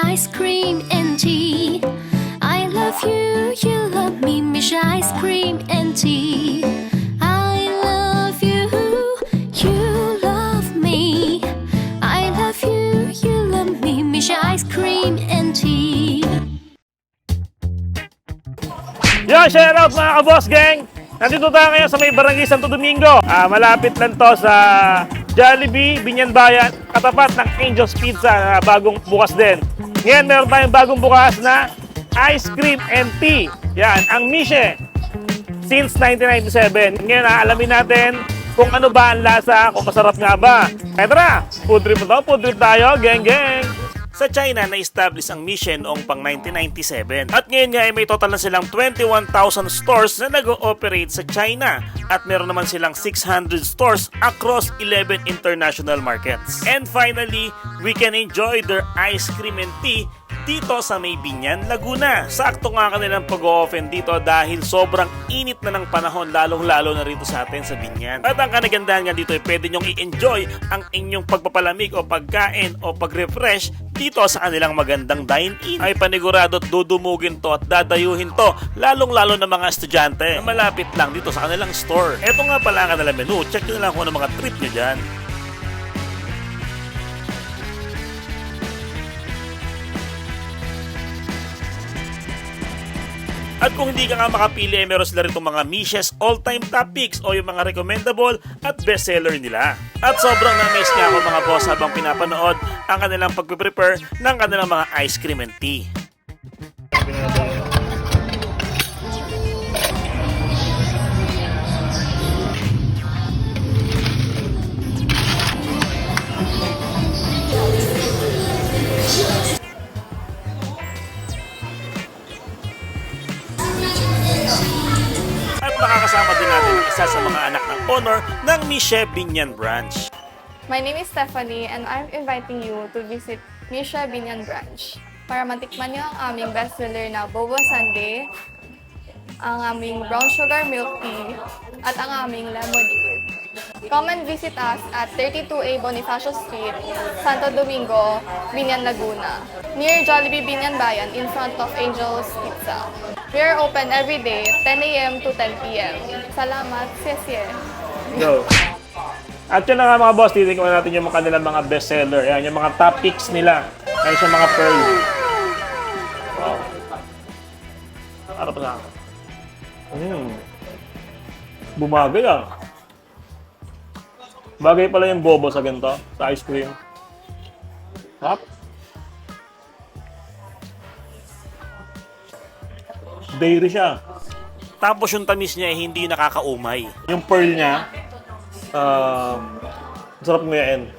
ice cream and tea. I love you, you love me, Misha ice cream and tea. I love you, you love me. I love you, you love me, Misha ice cream and tea. Yo, shout out mga ka-boss gang! Nandito tayo ngayon sa may Barangay Santo Domingo. Malapit lang to sa Jollibee, Binyan Bayan, katapat ng Angel's Pizza na bagong bukas din. Ngayon meron tayong bagong bukas na ice cream and tea. Yan, ang Mishe. Since 1997. Ngayon aalamin natin kung ano ba ang lasa, kung masarap nga ba. Kaya tara, food trip mo to, food trip tayo, gang gang! Sa China, na-establish ang Mishe noong pang 1997. At ngayon nga ay may total na silang 21,000 stores na nag-ooperate sa China. At meron naman silang 600 stores across 11 international markets. And finally, we can enjoy their ice cream and tea dito sa may Binyan, Laguna. Sakto nga kanilang pag-o-open dito dahil sobrang init na ng panahon, lalong-lalo na rito sa atin sa Binyan. At ang kanagandahan nga dito ay pwede nyong i-enjoy ang inyong pagpapalamig o pagkain o pag-refresh dito sa kanilang magandang dine-in. Ay panigurado at dudumugin to at dadayuhin to, lalong-lalo na mga estudyante na malapit lang dito sa kanilang store. Eto nga pala ang kanilang menu. Check nyo lang kung ano mga trip nyo dyan. At kung hindi ka nga makapili, meron sila rito mga Mishe's all-time top picks o yung mga recommendable at bestseller nila. At sobrang na-amaze nga ako mga boss habang pinapanood ang kanilang pagpe-prepare ng kanilang mga ice cream and tea. Makakasama din natin ang isa sa mga anak ng owner ng Mishe Binyan Branch. My name is Stephanie and I'm inviting you to visit Mishe Binyan Branch para matikman niyo ang aming bestseller na Boba Sundae, ang aming brown sugar milk tea, at ang aming lemonade. Come and visit us at 32A Bonifacio Street, Santo Domingo, Binyan, Laguna, near Jollibee Binyan Bayan in front of Angel's Pizza. We are open every day, 10 a.m. to 10 p.m. Salamat, sesye. Go! At yun na nga mga boss, titignan natin yung kanilang mga bestseller. Yan, yung mga top picks nila. Yan siya mga pearl. Wow. Ano pa na? Bumagay ah. Bagay pala yung bobo sa ganito, sa ice cream. Hop. Dairy siya. Tapos yung tamis niya ay hindi nakakaumay. Yung pearl niya, sarap ngayon.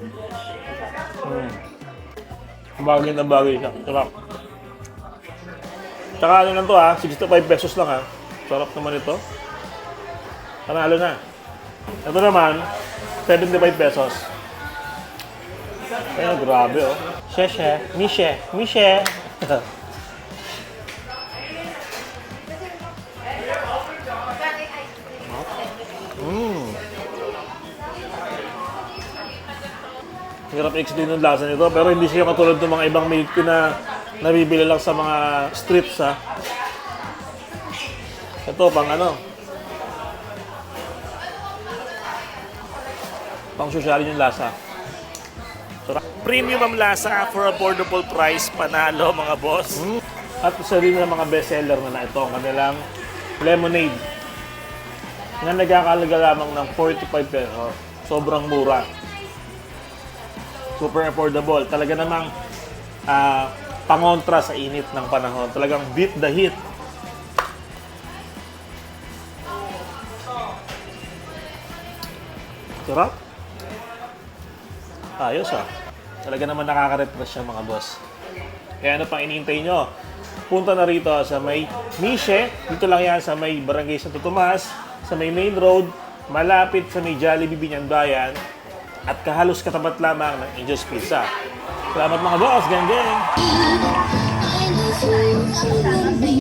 Bagay na bagay siya. Sarap. Tsaka ano lang to 65 pesos lang Sarap naman ito. Panalo na. Ito naman, 75 pesos. Ay, grabe Mishe, Mishe. Hirap i-explain yung lasa nito, pero hindi siya katulad ng mga ibang milk tea na nabibili lang sa mga streets Ito pang pang sosyalin yung lasa. Sarap. Premium ang lasa for affordable price, panalo mga boss. At isa rin ng mga bestseller na ito, ang kanilang lemonade. Na nagkakalaga lamang ng 45 pesos. Sobrang mura. Super affordable. Talaga namang pangontra sa init ng panahon. Talagang beat the heat. Sarap. Ayos Talaga naman nakaka-refresh siya mga boss. Kaya ano pang iniintay nyo? Punta na rito sa may Mishe. Dito lang yan sa may Barangay Santo Tomas. Sa may main road. Malapit sa may Jollibee Binyan Bayan. At kahalos katapat lamang ng Angel's Pizza. Salamat mga boss, gang gang!